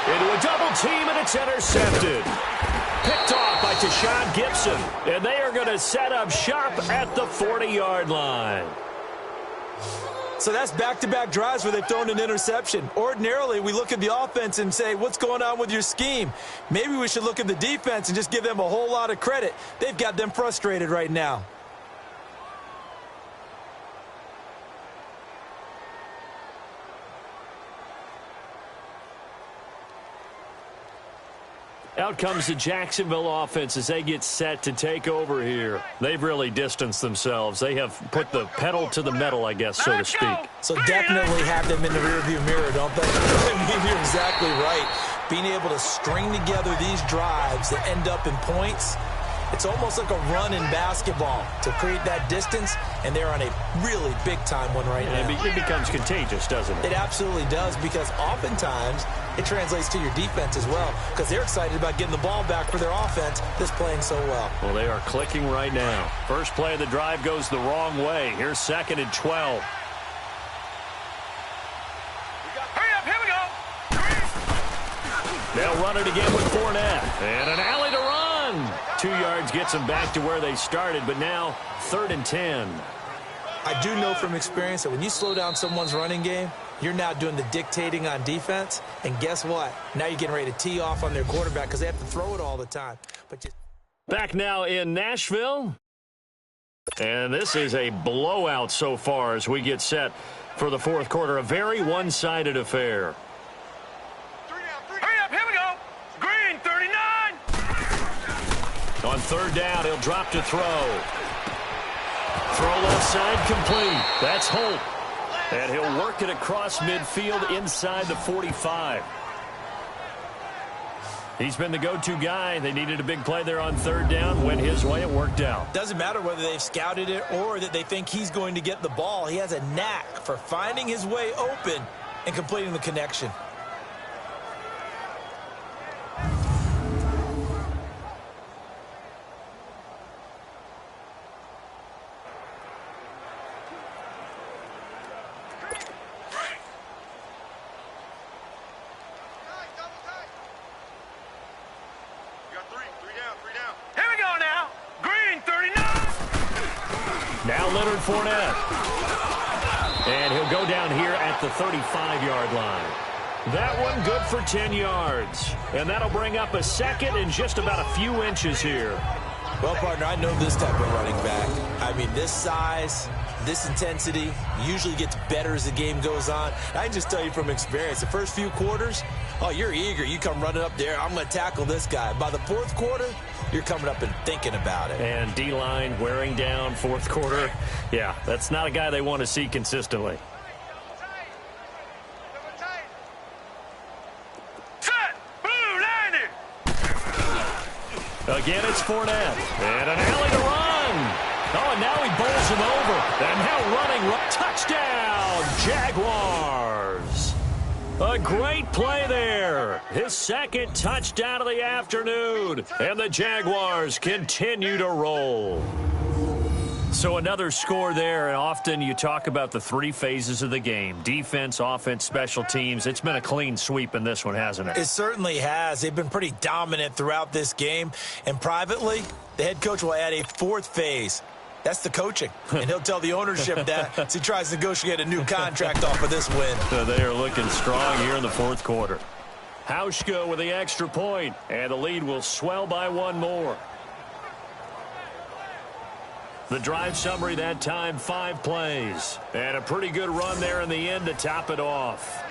Into a double team, and it's intercepted. Picked off by Tashawn Gibson, and they are going to set up shop at the 40-yard line. So that's back-to-back drives where they've thrown an interception. Ordinarily, we look at the offense and say, what's going on with your scheme? Maybe we should look at the defense and just give them a whole lot of credit. They've got them frustrated right now. Out comes the Jacksonville offense as they get set to take over here. They've really distanced themselves. They have put the pedal to the metal, I guess, so to speak. So definitely have them in the rearview mirror, don't they? I mean, you're exactly right. Being able to string together these drives that end up in points, it's almost like a run in basketball to create that distance, and they're on a really big-time one right now. It becomes contagious, doesn't it? It absolutely does, because oftentimes it translates to your defense as well, because they're excited about getting the ball back for their offense that's playing so well. Well, they are clicking right now. First play of the drive goes the wrong way. Here's 2nd and 12. Hurry up, here we go. They'll run it again with Fournette. And an alley to run. 2 yards gets them back to where they started, but now 3rd and 10. I do know from experience that when you slow down someone's running game, you're now doing the dictating on defense, and guess what? Now you're getting ready to tee off on their quarterback because they have to throw it all the time. But just back now in Nashville. And this is a blowout so far as we get set for the fourth quarter. A very one-sided affair. Hurry up, here we go. Green, 39. On third down, he'll drop to throw. Throw left side complete. That's Holt. And he'll work it across midfield inside the 45. He's been the go-to guy. They needed a big play there on third down. Went his way. It worked out. Doesn't matter whether they've scouted it or that they think he's going to get the ball. He has a knack for finding his way open and completing the connection. Fournette. And he'll go down here at the 35-yard line. That one good for 10 yards. And that'll bring up a second and just about a few inches here. Well, partner, I know this type of running back. I mean, this size, this intensity usually gets better as the game goes on. I can just tell you from experience, the first few quarters, oh, you're eager. You come running up there, I'm going to tackle this guy. By the fourth quarter, you're coming up and thinking about it. And D-line wearing down fourth quarter. Yeah, that's not a guy they want to see consistently. Set. Blue, landing. Again, it's Fournette. And an alley to run. Oh, and now he bowls him over. And now running. Touchdown, Jaguars. A great play there. His second touchdown of the afternoon. And the Jaguars continue to roll. So another score there, and often you talk about the three phases of the game. Defense, offense, special teams. It's been a clean sweep in this one, hasn't it? It certainly has. They've been pretty dominant throughout this game. And privately, the head coach will add a fourth phase. That's the coaching. And he'll tell the ownership that as he tries to negotiate a new contract off of this win. So they are looking strong here in the fourth quarter. Hauschka with the extra point, and the lead will swell by one more. The drive summary that time, 5 plays. And a pretty good run there in the end to top it off.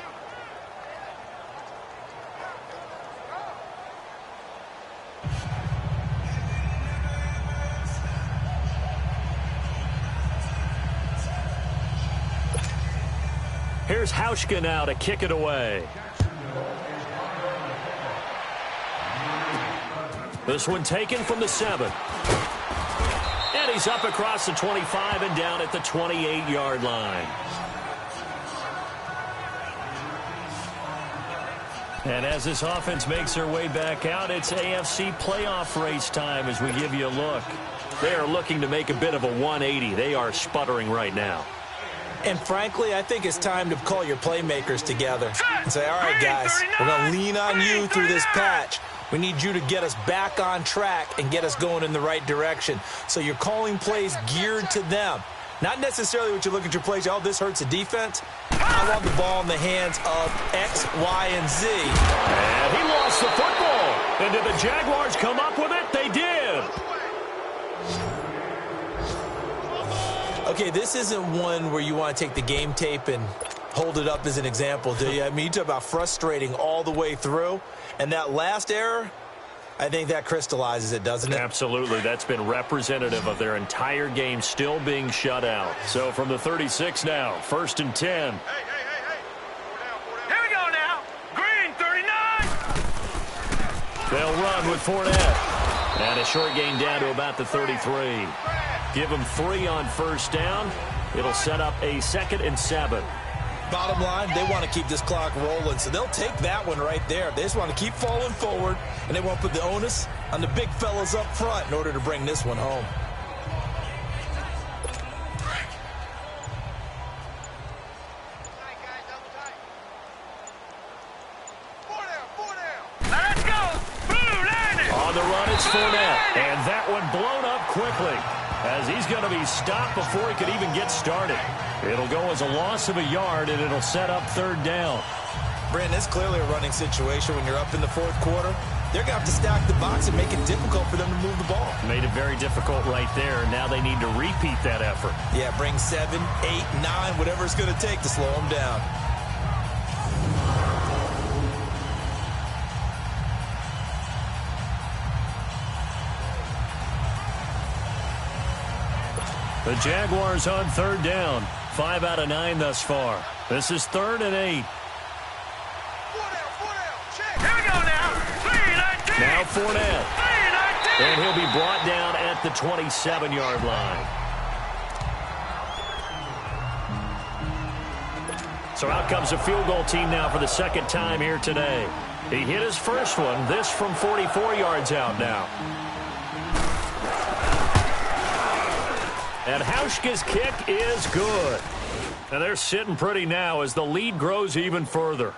Here's Hauschka now to kick it away. This one taken from the 7. And he's up across the 25 and down at the 28-yard line. And as this offense makes their way back out, it's AFC playoff race time as we give you a look. They are looking to make a bit of a 180. They are sputtering right now. And frankly, I think it's time to call your playmakers together and say, all right, guys, we're going to lean on you through this patch. We need you to get us back on track and get us going in the right direction. So you're calling plays geared to them. Not necessarily what you look at your plays, oh, this hurts the defense. I want the ball in the hands of X, Y, and Z. And he lost the football. And did the Jaguars come up with it? They did. Okay, this isn't one where you want to take the game tape and hold it up as an example, do you? I mean, you talk about frustrating all the way through. And that last error, I think that crystallizes it, doesn't it? Absolutely. That's been representative of their entire game still being shut out. So from the 36 now, 1st and 10. Hey. Here we go now. Green, 39. They'll run with Fournette. And a short gain down to about the 33. Give them 3 on first down. It'll set up a 2nd and 7. Bottom line, they want to keep this clock rolling, so they'll take that one right there. They just want to keep falling forward, and they want to put the onus on the big fellas up front in order to bring this one home. Let's go. Blue, landing. On the run, it's Fournette. And that one blown up quickly, as he's going to be stopped before he could even get started. It'll go as a loss of a yard, and it'll set up 3rd down. Brandon, it's clearly a running situation when you're up in the 4th quarter. they're going to have to stack the box and make it difficult for them to move the ball. Made it very difficult right there. Now they need to repeat that effort. Yeah, bring 7, 8, 9, whatever it's going to take to slow them down. The Jaguars on third down. 5 out of 9 thus far. This is 3rd and 8. Here we go now. 3-19. Now Fournette. 3-19. And he'll be brought down at the 27-yard line. So out comes a field goal team now for the second time here today. He hit his first one. This from 44 yards out now. And Hauschka's kick is good. And they're sitting pretty now as the lead grows even further.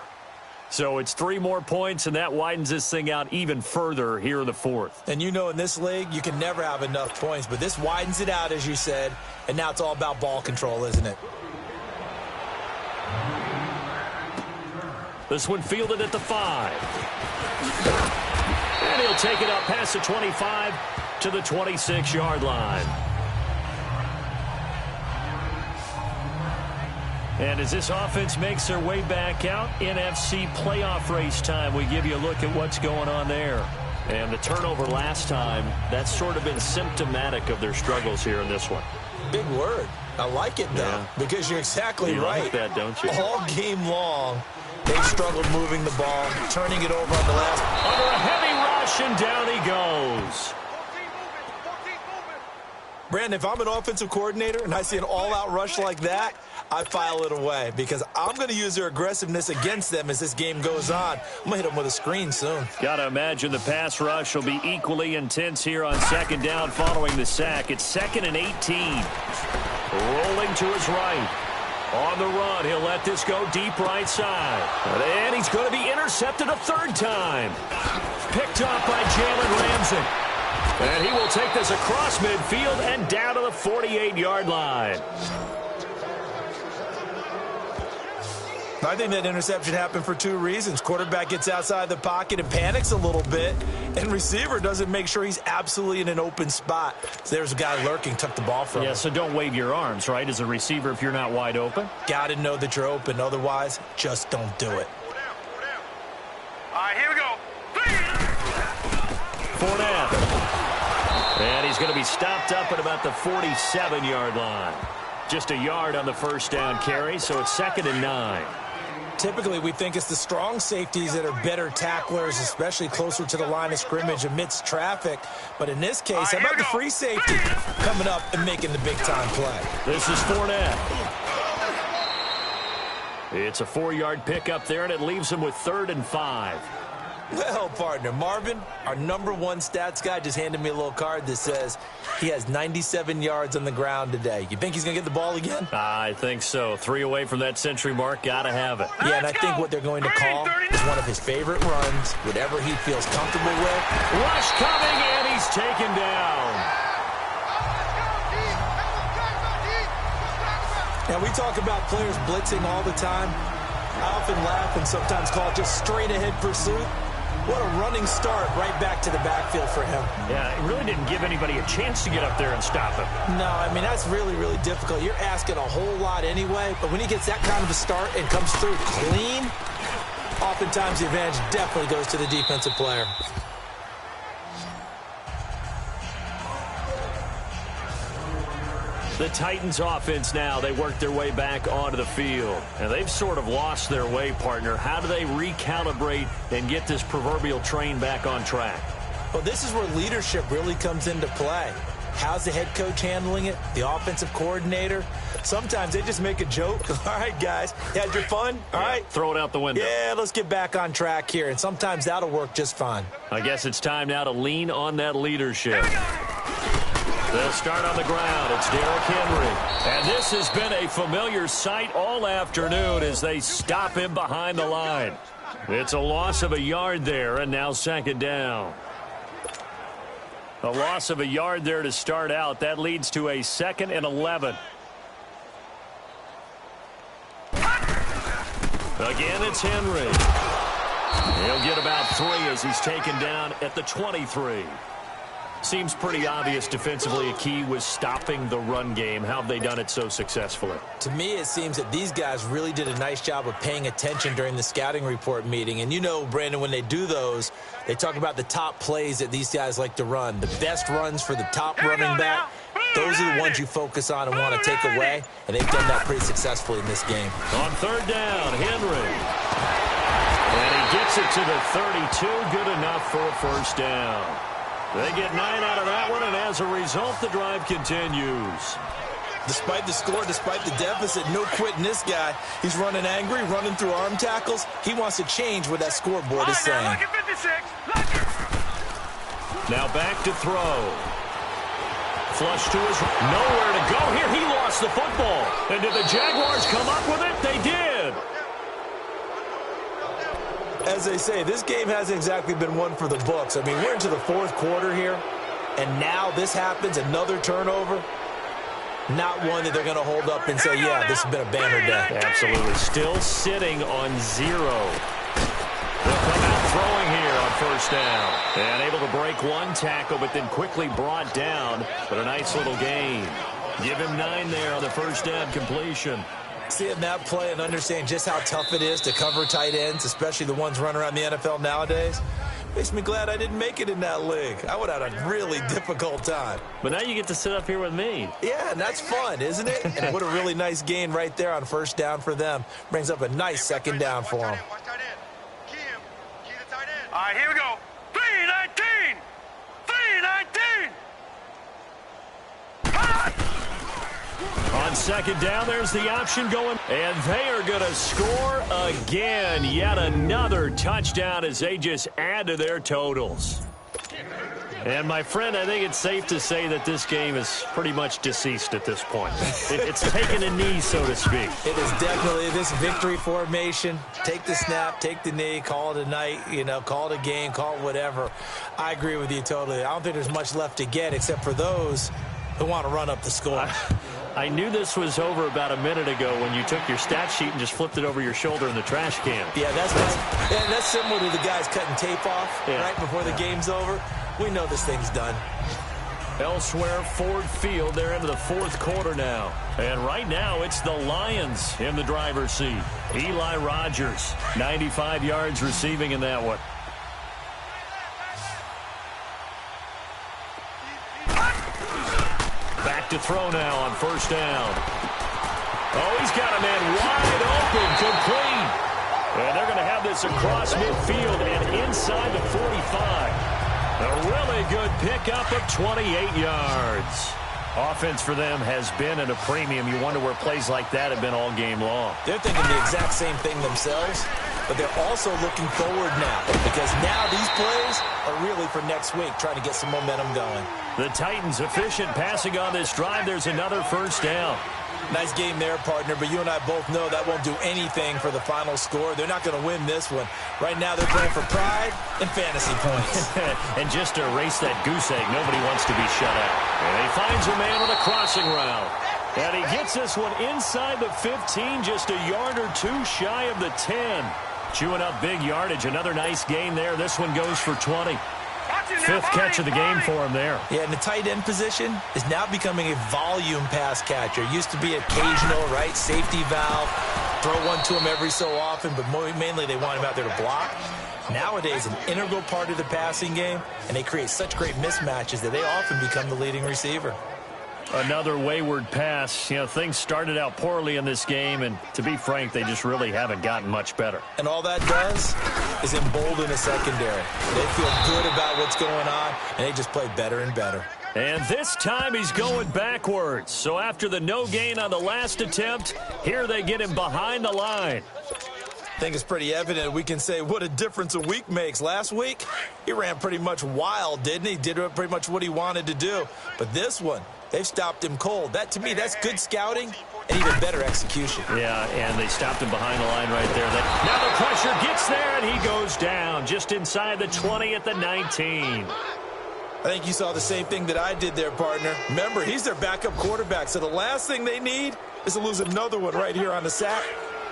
So it's 3 more points, and that widens this thing out even further here in the 4th. And you know in this league, you can never have enough points, but this widens it out, as you said, and now it's all about ball control, isn't it? This one fielded at the 5. And he'll take it up past the 25 to the 26-yard line. And as this offense makes their way back out, NFC playoff race time, we give you a look at what's going on there. And the turnover last time, that's sort of been symptomatic of their struggles here in this one. Big word. I like it, though, because you're exactly right. You like that, don't you? All game long, they struggled moving the ball, turning it over on the last. Under a heavy rush, and down he goes. Brandon, if I'm an offensive coordinator and I see an all-out rush like that, I file it away because I'm going to use their aggressiveness against them as this game goes on. I'm going to hit them with a screen soon. Got to imagine the pass rush will be equally intense here on second down following the sack. It's 2nd and 18. Rolling to his right. On the run, he'll let this go deep right side. And he's going to be intercepted a 3rd time. Picked off by Jalen Ramsey. And he will take this across midfield and down to the 48-yard line. I think that interception happened for 2 reasons. Quarterback gets outside the pocket and panics a little bit, and receiver doesn't make sure he's absolutely in an open spot. So there's a guy lurking, took the ball from him. Yeah, so don't wave your arms, right, as a receiver if you're not wide open. Got to know that you're open. Otherwise, just don't do it. All right, here we go. Fournette. And he's going to be stopped up at about the 47-yard line. Just a yard on the first down carry, so it's 2nd and 9. Typically, we think it's the strong safeties that are better tacklers, especially closer to the line of scrimmage amidst traffic. But in this case, how about the free safety coming up and making the big-time play? This is Fournette. It's a 4-yard pickup there, and it leaves him with 3rd and 5. Well, partner, Marvin, our #1 stats guy, just handed me a little card that says he has 97 yards on the ground today. You think he's going to get the ball again? I think so. 3 away from that century mark. Got to have it. Yeah, and I think what they're going to call is one of his favorite runs, whatever he feels comfortable with. Rush coming, and he's taken down. Now, we talk about players blitzing all the time. I often laugh and sometimes call it just straight-ahead pursuit. What a running start right back to the backfield for him. Yeah, it really didn't give anybody a chance to get up there and stop him. No, I mean, that's really, really difficult. You're asking a whole lot anyway, but when he gets that kind of a start and comes through clean, oftentimes the advantage definitely goes to the defensive player. The Titans offense now, they work their way back onto the field. And they've sort of lost their way, partner. How do they recalibrate and get this proverbial train back on track? Well, this is where leadership really comes into play. How's the head coach handling it? The offensive coordinator? Sometimes they just make a joke. All right, guys, you had your fun? All right. Throw it out the window. Yeah, let's get back on track here. And sometimes that'll work just fine. I guess it's time now to lean on that leadership. They'll start on the ground. It's Derrick Henry. And this has been a familiar sight all afternoon as they stop him behind the line. It's a loss of a yard there, and now 2nd down. A loss of a yard there to start out. That leads to a 2nd and 11. Again, it's Henry. He'll get about 3 as he's taken down at the 23. Seems pretty obvious defensively a key was stopping the run game. How have they done it so successfully? To me, it seems that these guys really did a nice job of paying attention during the scouting report meeting. And you know, Brandon, when they do those, they talk about the top plays that these guys like to run. The best runs for the top running back. Those are the ones you focus on and want to take away. And they've done that pretty successfully in this game. On 3rd down, Henry. And he gets it to the 32. Good enough for a 1st down. They get 9 out of that one, and as a result, the drive continues. Despite the score, despite the deficit, no quitting this guy. He's running angry, running through arm tackles. He wants to change what that scoreboard is saying. Now, look at 56. Now back to throw. Flush to his... Nowhere to go here. He lost the football. And did the Jaguars come up with it? They did. As they say, this game hasn't exactly been one for the books. I mean, we're into the 4th quarter here, and now this happens, another turnover. Not one that they're going to hold up and say, yeah, this has been a banner day. Absolutely. Still sitting on 0. They'll come out throwing here on 1st down. And able to break 1 tackle, but then quickly brought down. But a nice little gain. Give him 9 there on the 1st down completion. Seeing that play and understand just how tough it is to cover tight ends, especially the ones running around the NFL nowadays, makes me glad I didn't make it in that league. I would have had a really difficult time. But now you get to sit up here with me. Yeah, and that's fun, isn't it? And what a really nice gain right there on 1st down for them. Brings up a nice 2nd down for them. All right, here we go. 3-19. 3-19. On 2nd down, there's the option going. And they are going to score again. Yet another touchdown as they just add to their totals. And, my friend, I think it's safe to say that this game is pretty much deceased at this point. It's taken a knee, so to speak. It is definitely this victory formation. Take the snap, take the knee, call it a night, call it a game, call it whatever. I agree with you totally. I don't think there's much left to get except for those who want to run up the score. I knew this was over about a minute ago when you took your stat sheet and just flipped it over your shoulder in the trash can. Yeah, that's similar to the guys cutting tape off right before the game's over. We know this thing's done. Elsewhere, Ford Field, they're into the 4th quarter now. And right now, it's the Lions in the driver's seat. Eli Rogers, 95 yards receiving in that one. Back to throw now on 1st down. Oh, he's got a man wide open, complete. And they're going to have this across midfield and inside the 45. A really good pickup of 28 yards. Offense for them has been at a premium. You wonder where plays like that have been all game long. They're thinking the exact same thing themselves, but they're also looking forward now because now these plays are really for next week, trying to get some momentum going. The Titans efficient passing on this drive. There's another 1st down. Nice game there, partner, but you and I both know that won't do anything for the final score. They're not going to win this one. Right now they're playing for pride and fantasy points. And just to erase that goose egg, nobody wants to be shut out. And he finds a man with a crossing route. And he gets this one inside the 15, just a yard or 2 shy of the 10. Chewing up big yardage. Another nice gain there. This one goes for 20. 5th catch of the game for him there. Yeah, and the tight end position is now becoming a volume pass catcher. Used to be occasional, right? Safety valve. Throw one to him every so often, but mainly they want him out there to block. Nowadays, an integral part of the passing game, and they create such great mismatches that they often become the leading receiver. Another wayward pass. Things started out poorly in this game, and to be frank, they just really haven't gotten much better. And all that does is embolden a secondary. They feel good about what's going on, and they just play better and better. And this time he's going backwards. So after the no gain on the last attempt, here they get him behind the line. I think it's pretty evident we can say what a difference a week makes. Last week, he ran pretty much wild, didn't he? Did pretty much what he wanted to do. But this one, they've stopped him cold. That, to me, that's good scouting and even better execution. Yeah, and they stopped him behind the line right there. Now the pressure gets there, and he goes down just inside the 20 at the 19. I think you saw the same thing that I did there, partner. Remember, he's their backup quarterback, so the last thing they need is to lose another one right here on the sack.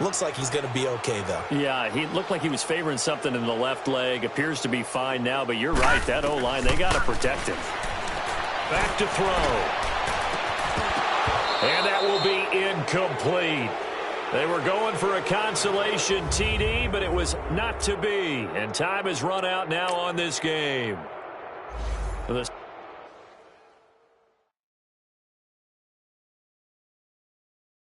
Looks like he's going to be okay, though. Yeah, he looked like he was favoring something in the left leg. Appears to be fine now, but you're right. That O-line, they got to protect him. Back to throw. And that will be incomplete. They were going for a consolation TD, but it was not to be. And time has run out now on this game.